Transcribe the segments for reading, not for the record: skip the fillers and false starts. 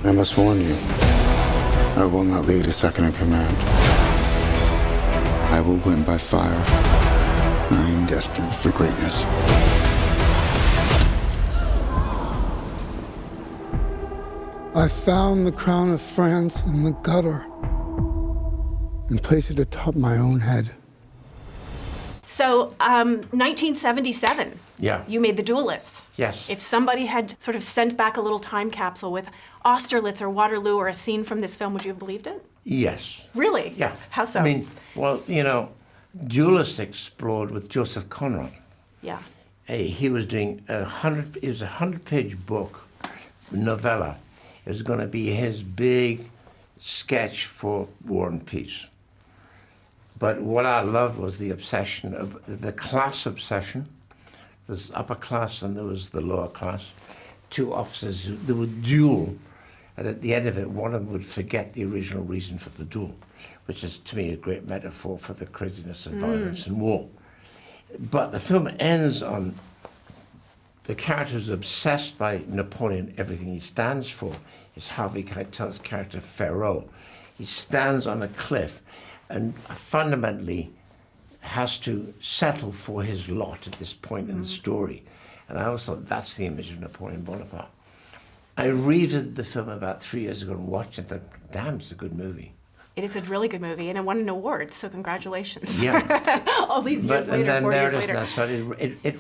I must warn you, I will not lead a second in command. I will win by fire. I am destined for greatness. I found the crown of France in the gutter and placed it atop my own head. So, 1977. Yeah. You made The Duelists. Yes. If somebody had sort of sent back a little time capsule with Austerlitz or Waterloo or a scene from this film, would you have believed it? Yes. Really? Yeah. How so? I mean, well, you know, Duelists explored with Joseph Conrad. Yeah. He was doing it was a 100-page book, novella. It was going to be his big sketch for War and Peace. But what I loved was the obsession of the class obsession. There's upper class and there was the lower class. Two officers, they would duel, and at the end of it, one of them would forget the original reason for the duel, which is, to me, a great metaphor for the craziness of violence and war. But the film ends on the character who's obsessed by Napoleon, everything he stands for, is Harvey Keitel's character, Ferrot. He stands on a cliff and fundamentally has to settle for his lot at this point in the story. And I always thought that's the image of Napoleon Bonaparte. I revisited the film about 3 years ago and watched it and thought, damn, it's a good movie. It is a really good movie, and it won an award, so congratulations. Yeah. All these years later, And then 4 there years it is, later. and I started, it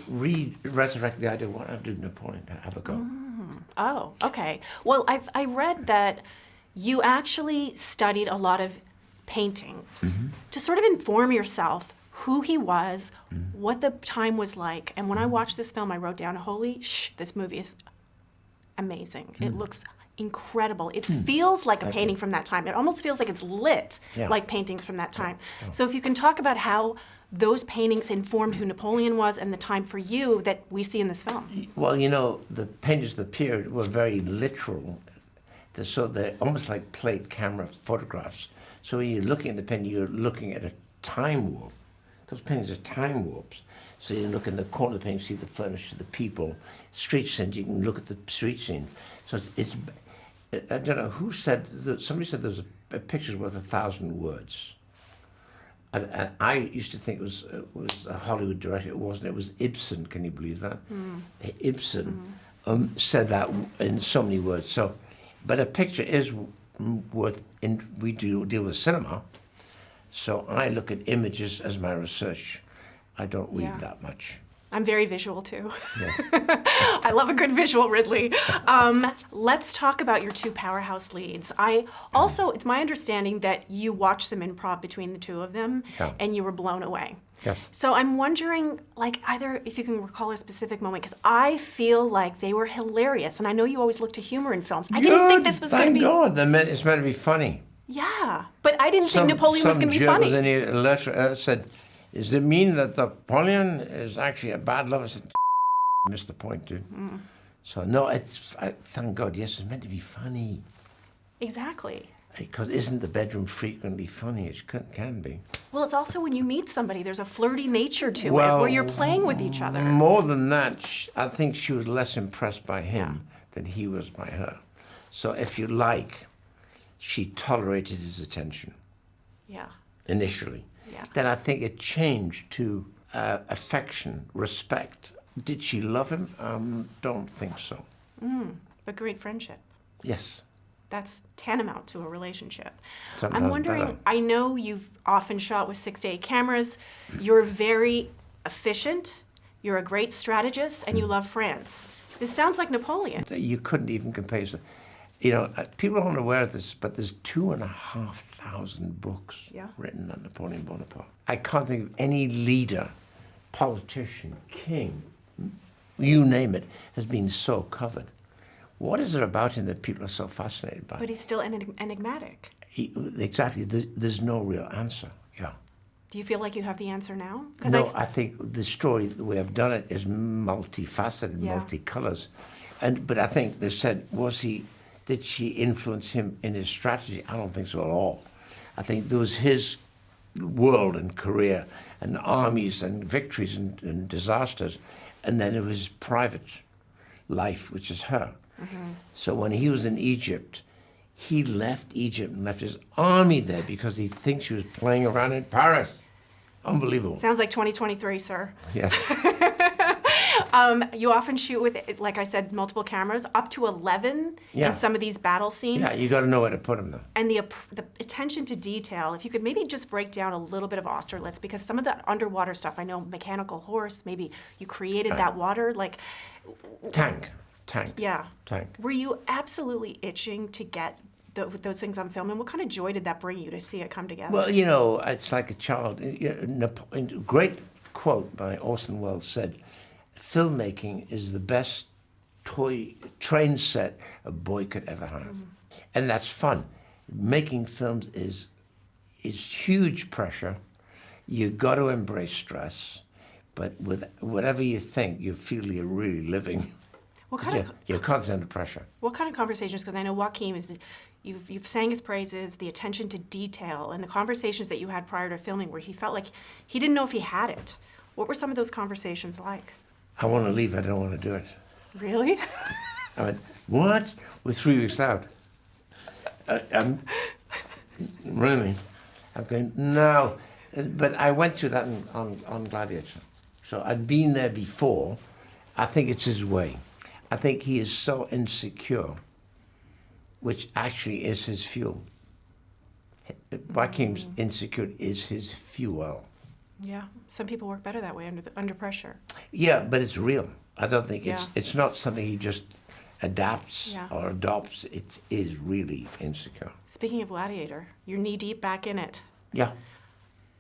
resurrected the idea, what I'll do Napoleon, to have a go. Oh, okay. Well, I read that you actually studied a lot of paintings to sort of inform yourself who he was, what the time was like. And when I watched this film, I wrote down, this movie is amazing. It looks incredible. It feels like a painting from that time. It almost feels like it's lit like paintings from that time. So if you can talk about how those paintings informed who Napoleon was and the time for you that we see in this film. Well, you know, the painters of the period were very literal. So they're almost like plate camera photographs. So when you're looking at the painting, you're looking at a time warp. Those paintings are time warps. So you look in the corner of the painting, see the furniture, the people, street scenes, you can look at the street scene. So it's I don't know who said, somebody said there's a picture's worth 1,000 words. And I used to think it was a Hollywood director. It wasn't. It was Ibsen. Can you believe that? Ibsen said that in so many words. So, but a picture is worth. We deal with cinema, so I look at images as my research. I don't read that much. I'm very visual too. Yes. I love a good visual, Ridley. Let's talk about your two powerhouse leads. It's my understanding that you watched some improv between the two of them, and you were blown away. Yes. So I'm wondering, either if you can recall a specific moment, because I feel like they were hilarious, and I know you always look to humor in films. I didn't think this was going to be. Thank God, it's meant to be funny. Yeah, but I didn't think Napoleon was going to be funny. Some jerk was in a letter said, "Does it mean that Napoleon is actually a bad lover?" I said, missed the point, dude. So no, thank God, yes, it's meant to be funny. Exactly. Because isn't the bedroom frequently funny? It can be. Well, it's also when you meet somebody, there's a flirty nature to it, where you're playing with each other. More than that, I think she was less impressed by him than he was by her. So if you like, she tolerated his attention. Yeah. Initially. Yeah. Then I think it changed to affection, respect. Did she love him? Don't think so. But great friendship. Yes. That's tantamount to a relationship. Sometimes I'm wondering, better. I know you've often shot with 6 to 8 cameras. You're very efficient. You're a great strategist, and you love France. This sounds like Napoleon. You couldn't even compare. You know, people aren't aware of this, but there's 2,500 books written on Napoleon Bonaparte. I can't think of any leader, politician, king, you name it, has been so covered. What is it about him that people are so fascinated by? But he's still enigmatic. Exactly. There's no real answer. Yeah. Do you feel like you have the answer now? No, I think the story, the way I've done it, is multifaceted, multicolors. But I think they said, did she influence him in his strategy? I don't think so at all. I think there was his world and career and armies and victories and disasters, and then it was private life, which is her. So when he was in Egypt, He left Egypt and left his army there because he thinks she was playing around in Paris. Unbelievable. Sounds like 2023, sir. Yes. You often shoot with, like I said, multiple cameras, up to 11 Yeah. in some of these battle scenes. Yeah, you got to know where to put them, though. And the attention to detail, if you could maybe just break down a little bit of Austerlitz, because some of the underwater stuff, I know mechanical horse, maybe you created that water, like, Tank. yeah. Tank. Were you absolutely itching to get those things on film? And what kind of joy did that bring you to see it come together? Well, you know, it's like a child. Great quote by Orson Welles said, filmmaking is the best toy train set a boy could ever have. Mm-hmm. And that's fun. Making films is huge pressure. You got to embrace stress, but with whatever you think, you feel you're really living. You're constantly under pressure. What kind of conversations? Because I know Joaquin is, you've sang his praises, the attention to detail, and the conversations that you had prior to filming, where he felt like he didn't know if he had it. What were some of those conversations like? I want to leave. I don't want to do it. Really? I went, what? We're 3 weeks out. Really? I'm going, no. But I went through that on Gladiator. So I'd been there before. I think it's his way. I think he is so insecure, which actually is his fuel. Joaquin's insecure is his fuel. Yeah. Some people work better that way under pressure. Yeah, but it's real. I don't think Yeah. it's not something he just adapts Yeah. or adopts. It is really insecure. Speaking of Gladiator, you're knee deep back in it. Yeah.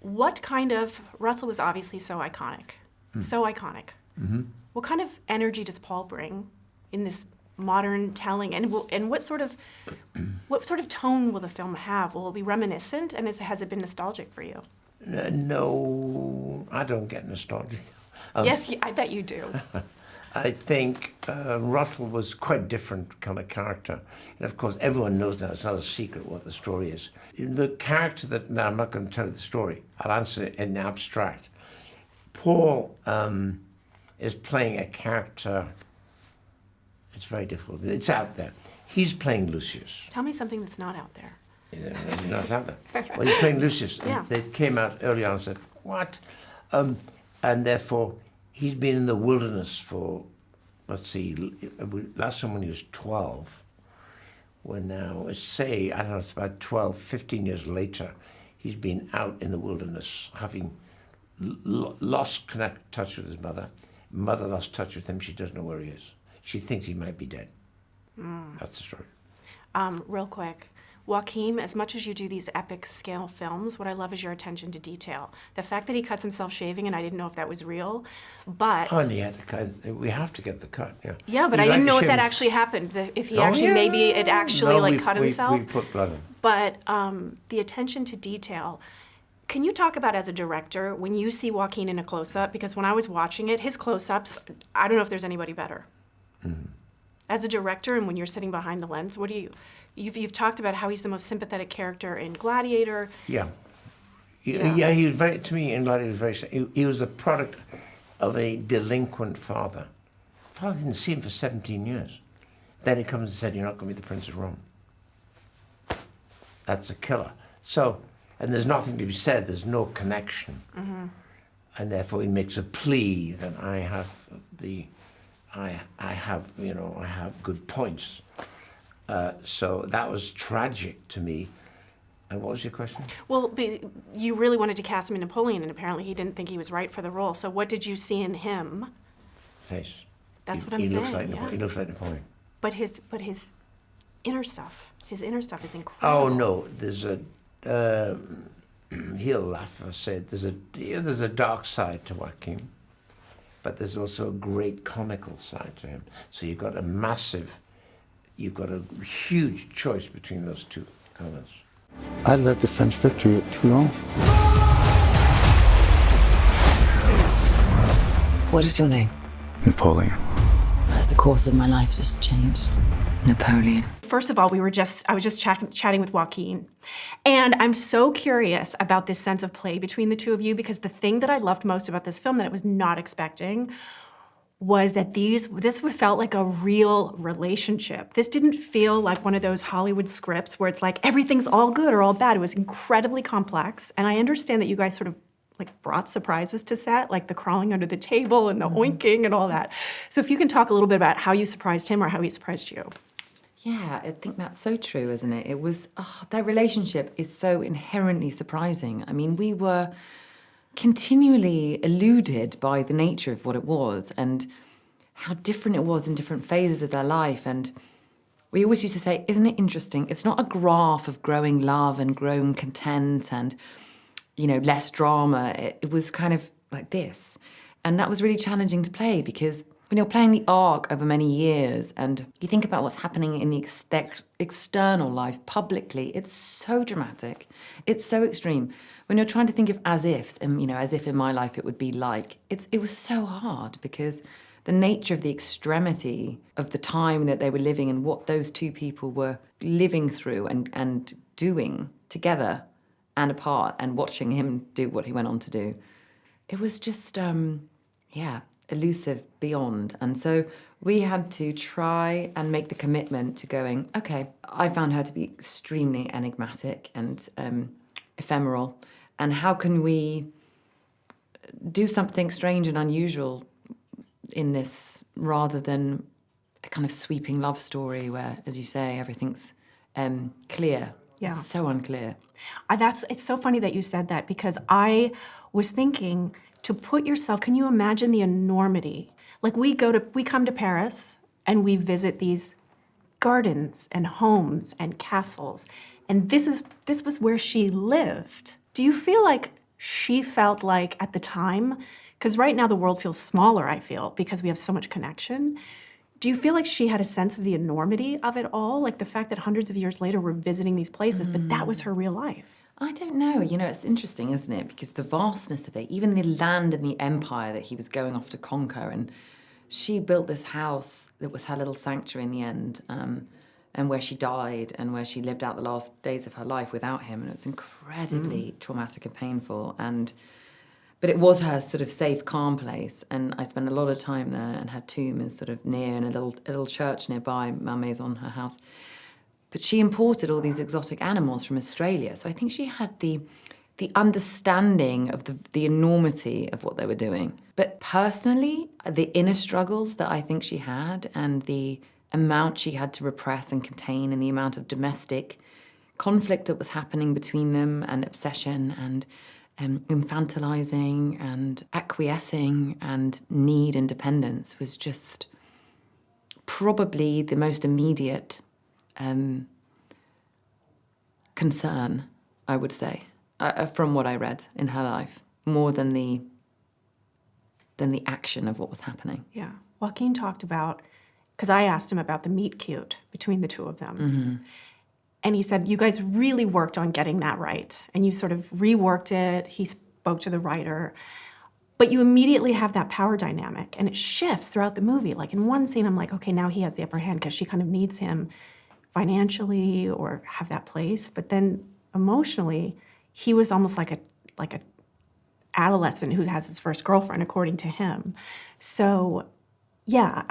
What kind of, Russell was obviously so iconic, so iconic. Mm-hmm. What kind of energy does Paul bring in this modern telling, and what sort of tone will the film have? Will it be reminiscent, and has it been nostalgic for you? No, I don't get nostalgic. Yes, I bet you do. I think Russell was quite different kind of character. And of course, everyone knows now, it's not a secret what the story is. The character that, now I'm not going to tell you the story, I'll answer it in abstract. Paul is playing a character, it's very difficult, it's out there. He's playing Lucius. Tell me something that's not out there. He's not out there. Well, he's playing Lucius. Yeah. They came out early on and said, what? And therefore, he's been in the wilderness for, let's see, last time when he was 12. We're now, say, I don't know, it's about 12, 15 years later, he's been out in the wilderness, having lost touch with his mother. Mother lost touch with him. She doesn't know where he is. She thinks he might be dead. That's the story. Real quick, Joaquin, as much as you do these epic scale films, what I love is your attention to detail. The fact that he cuts himself shaving, and I didn't know if that was real, but... Oh, and he had to cut, we have to get the cut, yeah. Yeah, but He I didn't liked know to if that shave actually happened, if he Oh, actually, yeah. maybe it actually No, cut himself. We put blood in. But the attention to detail, can you talk about as a director, when you see Joaquin in a close-up, because when I was watching it, his close-ups, I don't know if there's anybody better. Mm-hmm. As a director, and when you're sitting behind the lens, what do you... You've talked about how he's the most sympathetic character in Gladiator. Yeah. Yeah. Yeah, he was very, to me, in Gladiator, he was very, he was the product of a delinquent father. Father didn't see him for 17 years. Then he comes and said, you're not going to be the Prince of Rome. That's a killer. So, and there's nothing to be said, there's no connection. Mm-hmm. And therefore he makes a plea that I have good points. So that was tragic to me. And what was your question? Well, you really wanted to cast him in Napoleon, and apparently he didn't think he was right for the role. So what did you see in him? Face. That's what I'm he saying. Looks like yeah. He looks like Napoleon. But his inner stuff, is incredible. Oh no, there's a. He'll laugh. I said there's a dark side to Joaquin, but there's also a great comical side to him. So you've got a huge choice between those two colors. I led the French victory at Toulon. What is your name? Napoleon. Has the course of my life just changed? Napoleon. First of all, I was just chatting with Joaquin, and I'm so curious about this sense of play between the two of you, because the thing that I loved most about this film that I was not expecting was that this felt like a real relationship. This didn't feel like one of those Hollywood scripts where it's like everything's all good or all bad. It was incredibly complex. And I understand that you guys sort of like brought surprises to set, like the crawling under the table and the oinking and all that. So if you can talk a little bit about how you surprised him or how he surprised you. Yeah, I think that's so true, isn't it? It was, their relationship is so inherently surprising. I mean, we were continually eluded by the nature of what it was and how different it was in different phases of their life. And we always used to say, isn't it interesting? It's not a graph of growing love and growing content and, less drama. It was kind of like this. And that was really challenging to play because when you're playing the arc over many years and you think about what's happening in the external life publicly, it's so dramatic. It's so extreme. When you're trying to think of as ifs, and as if in my life it would be like, it was so hard because the nature of the extremity of the time that they were living and what those two people were living through and doing together and apart and watching him do what he went on to do. It was just, elusive beyond. And so we had to try and make the commitment to going, okay, I found her to be extremely enigmatic and ephemeral. And how can we do something strange and unusual in this rather than a kind of sweeping love story where, as you say, everything's clear. Yeah. It's so unclear. It's so funny that you said that because I was thinking to put yourself, can you imagine the enormity? Like we come to Paris and we visit these gardens and homes and castles. And this was where she lived. Do you feel like she felt like at the time, because right now the world feels smaller, I feel, because we have so much connection. Do you feel like she had a sense of the enormity of it all? Like the fact that hundreds of years later we're visiting these places, but that was her real life. I don't know. It's interesting, isn't it? Because the vastness of it, even the land and the empire that he was going off to conquer, and she built this house that was her little sanctuary in the end, and where she died and where she lived out the last days of her life without him, and it was incredibly traumatic and painful. But it was her sort of safe, calm place, and I spent a lot of time there, and her tomb is sort of near in a little church nearby, Malmaison, her house. But she imported all these exotic animals from Australia, so I think she had the understanding of the enormity of what they were doing. But personally, the inner struggles that I think she had and the amount she had to repress and contain and the amount of domestic conflict that was happening between them and obsession and infantilizing and acquiescing and need and dependence was just probably the most immediate concern, I would say, from what I read in her life, more than the action of what was happening. Yeah. Joaquin talked about, because I asked him about the meet cute between the two of them. Mm-hmm. And he said, you guys really worked on getting that right. And you sort of reworked it. He spoke to the writer. But you immediately have that power dynamic. And it shifts throughout the movie. Like in one scene, I'm like, okay, now he has the upper hand because she kind of needs him financially or have that place. But then emotionally, he was almost like a adolescent who has his first girlfriend, according to him. So yeah,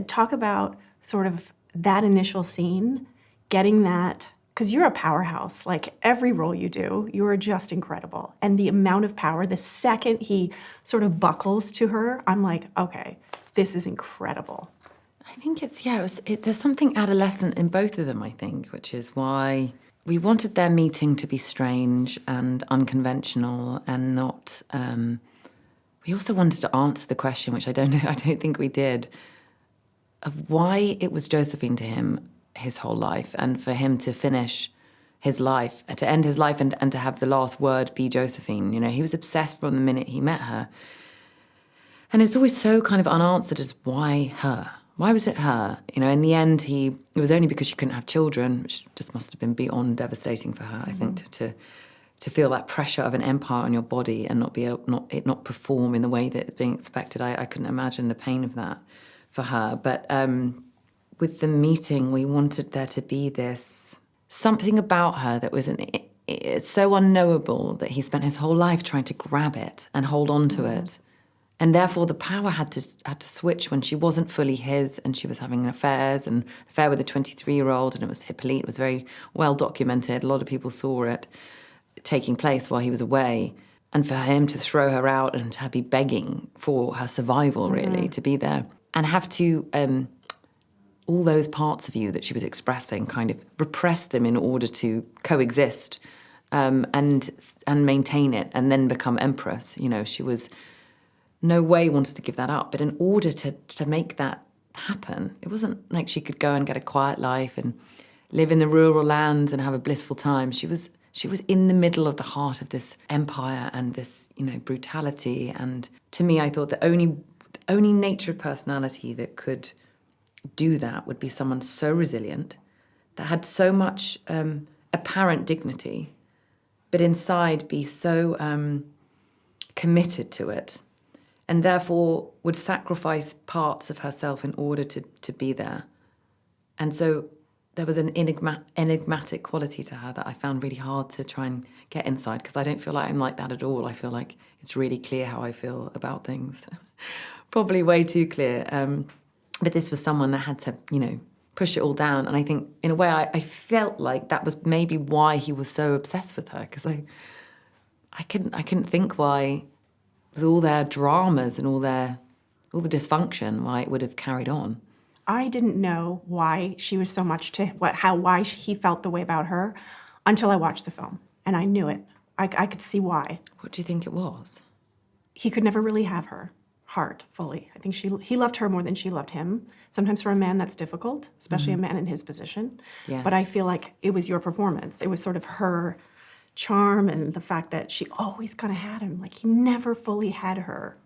talk about sort of that initial scene, getting that, because you're a powerhouse. Like every role you do, you are just incredible. And the amount of power, the second he sort of buckles to her, I'm like, okay, this is incredible. I think there's something adolescent in both of them, I think, which is why we wanted their meeting to be strange and unconventional and not, we also wanted to answer the question, which I don't think we did, of why it was Josephine to him his whole life, and for him to finish his life, to end his life and to have the last word be Josephine. He was obsessed from the minute he met her. And it's always so kind of unanswered as why her? Why was it her? In the end, it was only because she couldn't have children, which just must have been beyond devastating for her, I think, to feel that pressure of an empire on your body and not perform in the way that it's being expected. I couldn't imagine the pain of that for her. But with the meeting, we wanted there to be this something about her that was it's so unknowable that he spent his whole life trying to grab it and hold on to it. And therefore, the power had to switch when she wasn't fully his, and she was having affairs, and an affair with a 23-year-old, and it was Hippolyte. It was very well documented. A lot of people saw it taking place while he was away. And for him to throw her out and to be begging for her survival, really, to be there, and have to, all those parts of you that she was expressing, kind of repress them in order to coexist and maintain it, and then become empress. You know, she was no way wanted to give that up. But in order to make that happen, it wasn't like she could go and get a quiet life and live in the rural lands and have a blissful time. She was in the middle of the heart of this empire and this, you know, brutality. And to me, I thought the only nature of personality that could do that would be someone so resilient, that had so much apparent dignity, but inside be so committed to it, and therefore would sacrifice parts of herself in order to be there. And so there was an enigmatic quality to her that I found really hard to try and get inside, because I don't feel like I'm like that at all. I feel like it's really clear how I feel about things. Probably way too clear. But this was someone that had to, you know, push it all down. And I think, in a way, I felt like that was maybe why he was so obsessed with her, because I couldn't think why, with all their dramas and all the dysfunction, why it would have carried on. I didn't know why she was so much why he felt the way about her until I watched the film, and I knew it. I could see why. What do you think it was? He could never really have her heart fully. I think he loved her more than she loved him. Sometimes for a man that's difficult, especially a man in his position. Yes. But I feel like it was your performance. It was sort of her charm and the fact that she always kind of had him. Like, he never fully had her.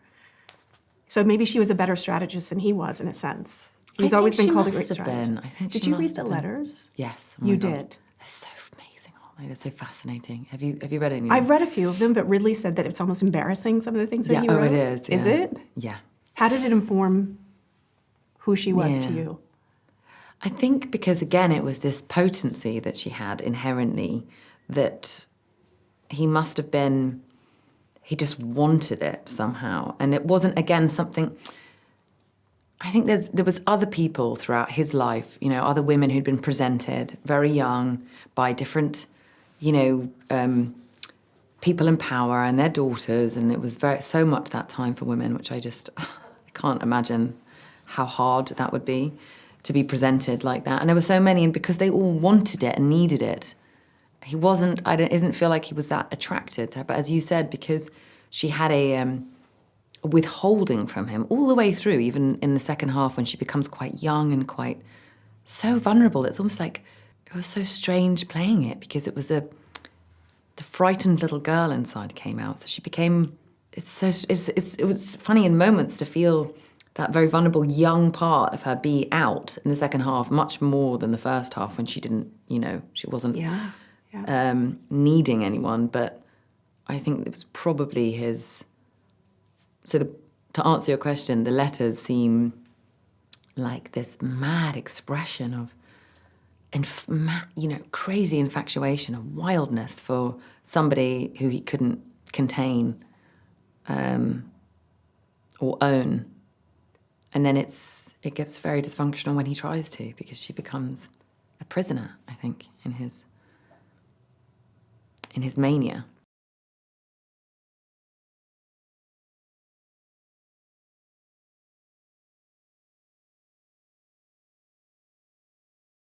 So maybe she was a better strategist than he was, in a sense. He's always been called a great strategist. Did you read the letters? Yes. Oh you my God. did. They're so amazing, aren't they? They're so fascinating. Have you read any? I've read a few of them, but Ridley said that it's almost embarrassing, some of the things that he wrote. Oh, it is. Is yeah. it? Yeah. How did it inform who she was to Yeah. you? I think because, again, it was this potency that she had inherently, that he must have been, he just wanted it somehow. And it wasn't, again, something, I think there was other people throughout his life, you know, other women who'd been presented very young by different, you know, people in power and their daughters. And it was so much that time for women, which I can't imagine how hard that would be to be presented like that. And there were so many, and because they all wanted it and needed it, he wasn't, I didn't feel like he was that attracted to her. But as you said, because she had a withholding from him all the way through, even in the second half when she becomes quite young and quite so vulnerable. It's almost like it was so strange playing it, because it was the frightened little girl inside came out. So she became, it was funny in moments to feel that very vulnerable young part of her be out in the second half, much more than the first half when she didn't, you know, she wasn't needing anyone. But I think it was probably his. So to answer your question, the letters seem like this mad expression of, you know, crazy infatuation, of wildness for somebody who he couldn't contain or own. And then it gets very dysfunctional when he tries to, because she becomes a prisoner, I think, in his mania.